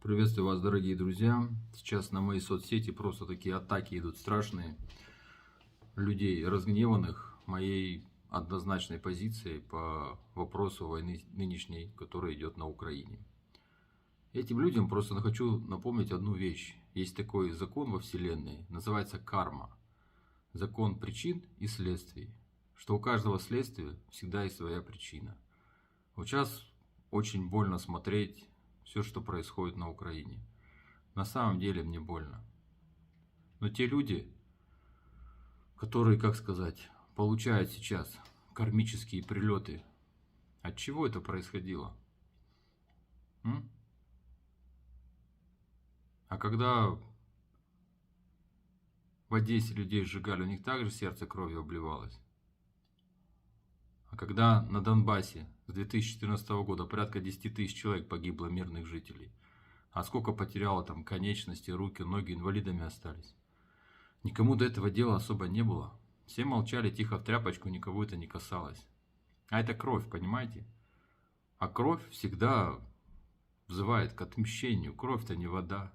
Приветствую вас, дорогие друзья. Сейчас на мои соцсети просто такие атаки идут страшные. Людей разгневанных моей однозначной позицией по вопросу войны нынешней, которая идет на Украине. Этим людям просто хочу напомнить одну вещь. Есть такой закон во Вселенной, называется карма. Закон причин и следствий. Что у каждого следствия всегда есть своя причина. Вот сейчас очень больно смотреть все, что происходит на Украине. На самом деле мне больно. Но те люди, которые, как сказать, получают сейчас кармические прилеты, от чего это происходило? А когда в Одессе людей сжигали, у них также сердце кровью обливалось. А когда на Донбассе с 2014 года порядка 10 тысяч человек погибло, мирных жителей, а сколько потеряло там конечности, руки, ноги, инвалидами остались. Никому до этого дела особо не было. Все молчали тихо в тряпочку, никого это не касалось. А это кровь, понимаете? А кровь всегда взывает к отмщению. Кровь-то не вода.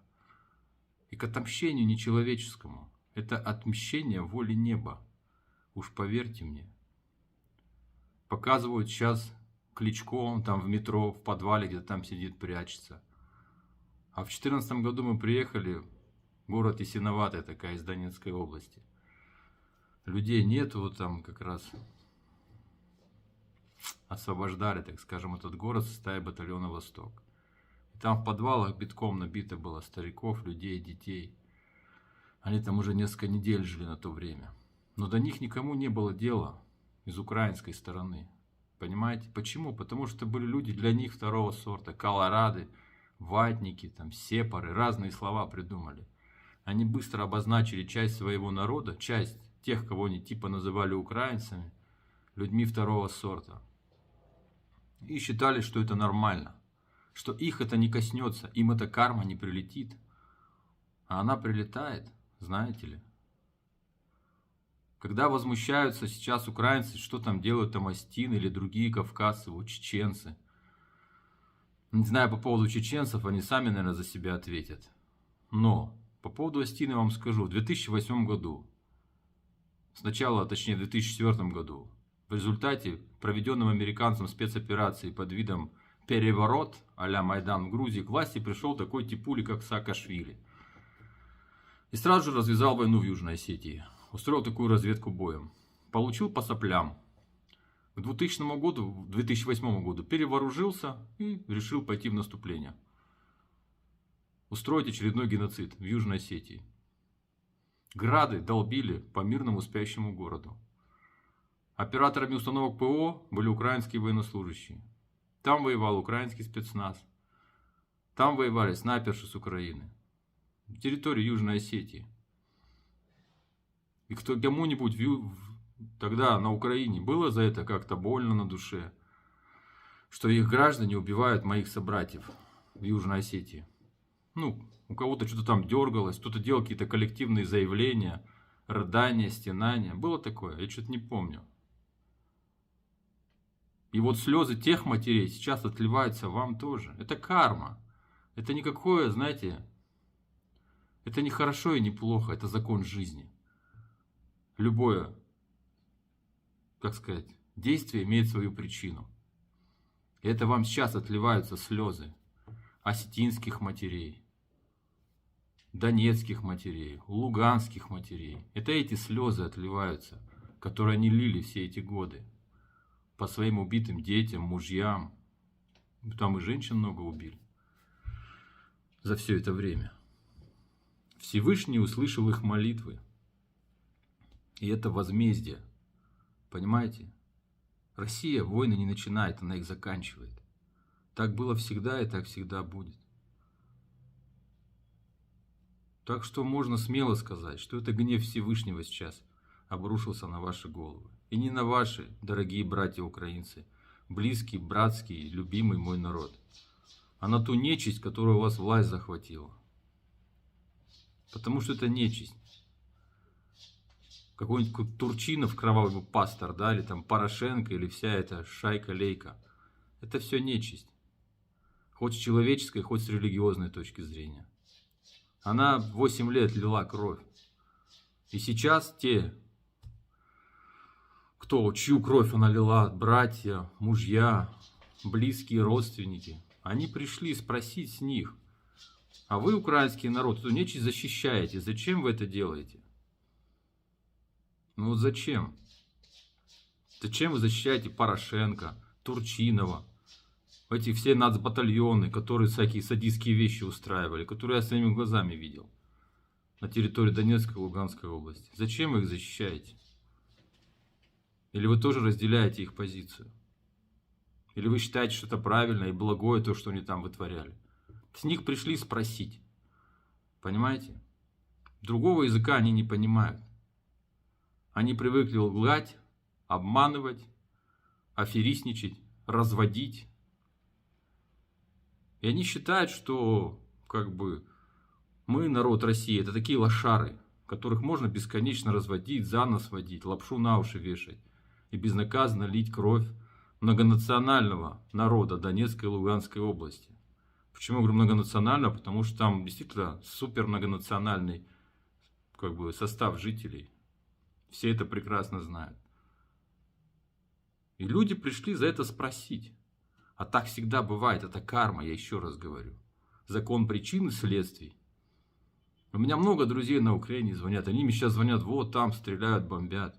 И к отмщению нечеловеческому. Это отмщение воли неба. Уж поверьте мне. Показывают сейчас Кличко, он там в метро, в подвале, где-то там сидит, прячется. А в 2014 году мы приехали, город Ясиноватая такая, из Донецкой области. Людей нету, вот там как раз освобождали, так скажем, этот город со стаи батальона «Восток». И там в подвалах битком набито было стариков, людей, детей. Они там уже несколько недель жили на то время. Но до них никому не было дела из украинской стороны. Понимаете? Почему? Потому что были люди для них второго сорта. Колорады, ватники, там, сепары, разные слова придумали. Они быстро обозначили часть своего народа, часть тех, кого они типа называли украинцами, людьми второго сорта. И считали, что это нормально. Что их это не коснется, им эта карма не прилетит. А она прилетает, знаете ли. Когда возмущаются сейчас украинцы, что там делают там астины или другие кавказцы, вот чеченцы. Не знаю по поводу чеченцев, они сами, наверное, за себя ответят. Но по поводу астин я вам скажу. В 2008 году, сначала, точнее в 2004 году, в результате проведенной американцам спецоперации под видом переворот а-ля Майдан в Грузии, к власти пришел такой типули, как Саакашвили. И сразу же развязал войну в Южной Осетии. Устроил такую разведку боем. Получил по соплям. К 2008 году перевооружился и решил пойти в наступление. Устроить очередной геноцид в Южной Осетии. Грады долбили по мирному спящему городу. Операторами установок ПО были украинские военнослужащие. Там воевал украинский спецназ. Там воевали снайперши с Украины. В территории Южной Осетии. И кто кому-нибудь тогда на Украине было за это как-то больно на душе, что их граждане убивают моих собратьев в Южной Осетии. Ну, у кого-то что-то там дергалось, кто-то делал какие-то коллективные заявления, рыдания, стенания. Было такое? Я что-то не помню. И вот слезы тех матерей сейчас отливаются вам тоже. Это карма. Это никакое, знаете, это не хорошо и не плохо, это закон жизни. Любое, как сказать, действие имеет свою причину. И это вам сейчас отливаются слезы осетинских матерей, донецких матерей, луганских матерей. Это эти слезы отливаются, которые они лили все эти годы по своим убитым детям, мужьям. Там и женщин много убили за все это время. Всевышний услышал их молитвы. И это возмездие. Понимаете? Россия войны не начинает, она их заканчивает. Так было всегда и так всегда будет. Так что можно смело сказать, что это гнев Всевышнего сейчас обрушился на ваши головы. И не на ваши, дорогие братья украинцы, близкий, братский, любимый мой народ, а на ту нечисть, которая у вас власть захватила. Потому что это нечисть. Какой-нибудь Турчинов, кровавый пастор, да, или там Порошенко, или вся эта шайка-лейка. Это все нечисть. Хоть с человеческой, хоть с религиозной точки зрения. Она 8 лет лила кровь. И сейчас те, чью кровь она лила, братья, мужья, близкие родственники, они пришли спросить с них: а вы, украинский народ, эту нечисть защищаете, зачем вы это делаете? Ну вот зачем? Зачем вы защищаете Порошенко, Турчинова, эти все нацбатальоны, которые всякие садистские вещи устраивали, которые я своими глазами видел на территории Донецкой и Луганской области? Зачем вы их защищаете? Или вы тоже разделяете их позицию? Или вы считаете, что это правильно и благое то, что они там вытворяли? С них пришли спросить. Понимаете? Другого языка они не понимают. Они привыкли лгать, обманывать, аферистничать, разводить. И они считают, что мы, народ России, это такие лошары, которых можно бесконечно разводить, за нос водить, лапшу на уши вешать и безнаказанно лить кровь многонационального народа Донецкой и Луганской области. Почему я говорю многонационально? Потому что там действительно супер многонациональный состав жителей. Все это прекрасно знают. И люди пришли за это спросить. А так всегда бывает, это карма, я еще раз говорю. Закон причин и следствий. У меня много друзей на Украине звонят. Они мне сейчас звонят: вот там стреляют, бомбят.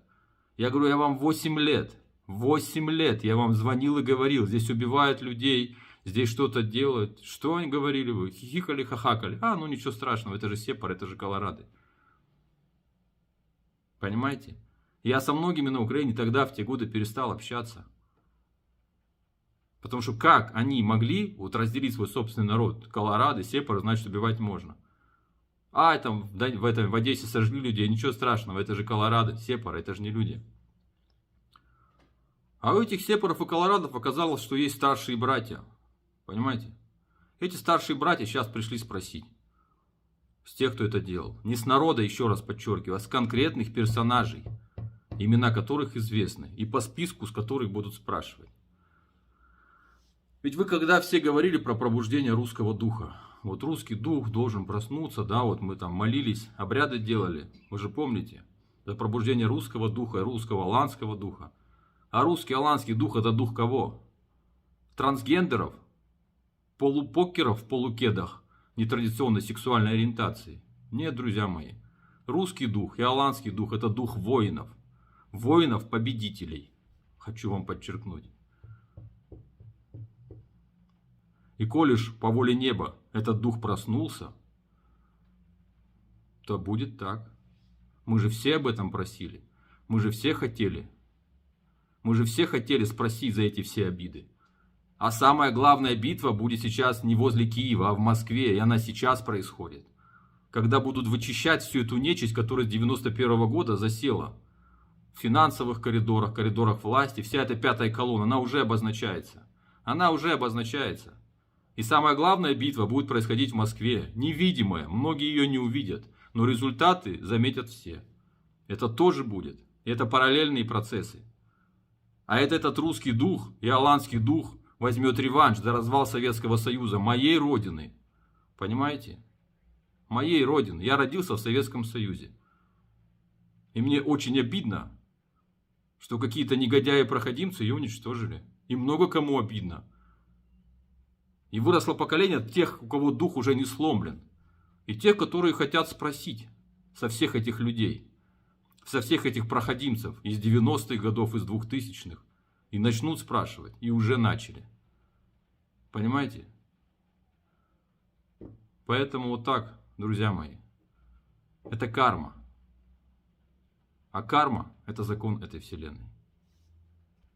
Я говорю: я вам 8 лет. 8 лет я вам звонил и говорил: здесь убивают людей, здесь что-то делают. Что они говорили вы? Хихикали, хахакали. Ну ничего страшного, это же Сепар, это же Колорадо. Понимаете? Я со многими на Украине тогда, в те годы, перестал общаться. Потому что как они могли разделить свой собственный народ? Колорадо, Сепар, значит, убивать можно. Там в Одессе сожгли людей, ничего страшного, это же Колорадо, Сепар, это же не люди. А у этих Сепаров и Колорадов оказалось, что есть старшие братья. Понимаете? Эти старшие братья сейчас пришли спросить с тех, кто это делал. Не с народа, еще раз подчеркиваю, а с конкретных персонажей, имена которых известны, и по списку, с которых будут спрашивать. Ведь вы когда все говорили про пробуждение русского духа, вот русский дух должен проснуться, да, вот мы там молились, обряды делали, вы же помните, за пробуждение русского духа и русского аланского духа. А русский аланский дух — это дух кого? Трансгендеров, полупокеров в полукедах нетрадиционной сексуальной ориентации? Нет, друзья мои, русский дух и аланский дух — это дух воинов, воинов-победителей, хочу вам подчеркнуть. И коли ж по воле неба этот дух проснулся, то будет так. Мы же все об этом просили. Мы же все хотели спросить за эти все обиды. А самая главная битва будет сейчас не возле Киева, а в Москве. И она сейчас происходит. Когда будут вычищать всю эту нечисть, которая с 91 года засела. В финансовых коридорах, коридорах власти. Вся эта пятая колонна, она уже обозначается. И самая главная битва будет происходить в Москве. Невидимая, многие ее не увидят. Но результаты заметят все. Это тоже будет. Это параллельные процессы. А этот русский дух и аланский дух возьмет реванш за развал Советского Союза, моей родины. Понимаете? Моей родины. Я родился в Советском Союзе. И мне очень обидно, что какие-то негодяи-проходимцы ее уничтожили. И много кому обидно. И выросло поколение тех, у кого дух уже не сломлен. И тех, которые хотят спросить со всех этих людей, со всех этих проходимцев из 90-х годов, из 2000-х. И начнут спрашивать. И уже начали. Понимаете? Поэтому вот так, друзья мои. Это карма. А карма — это закон этой вселенной.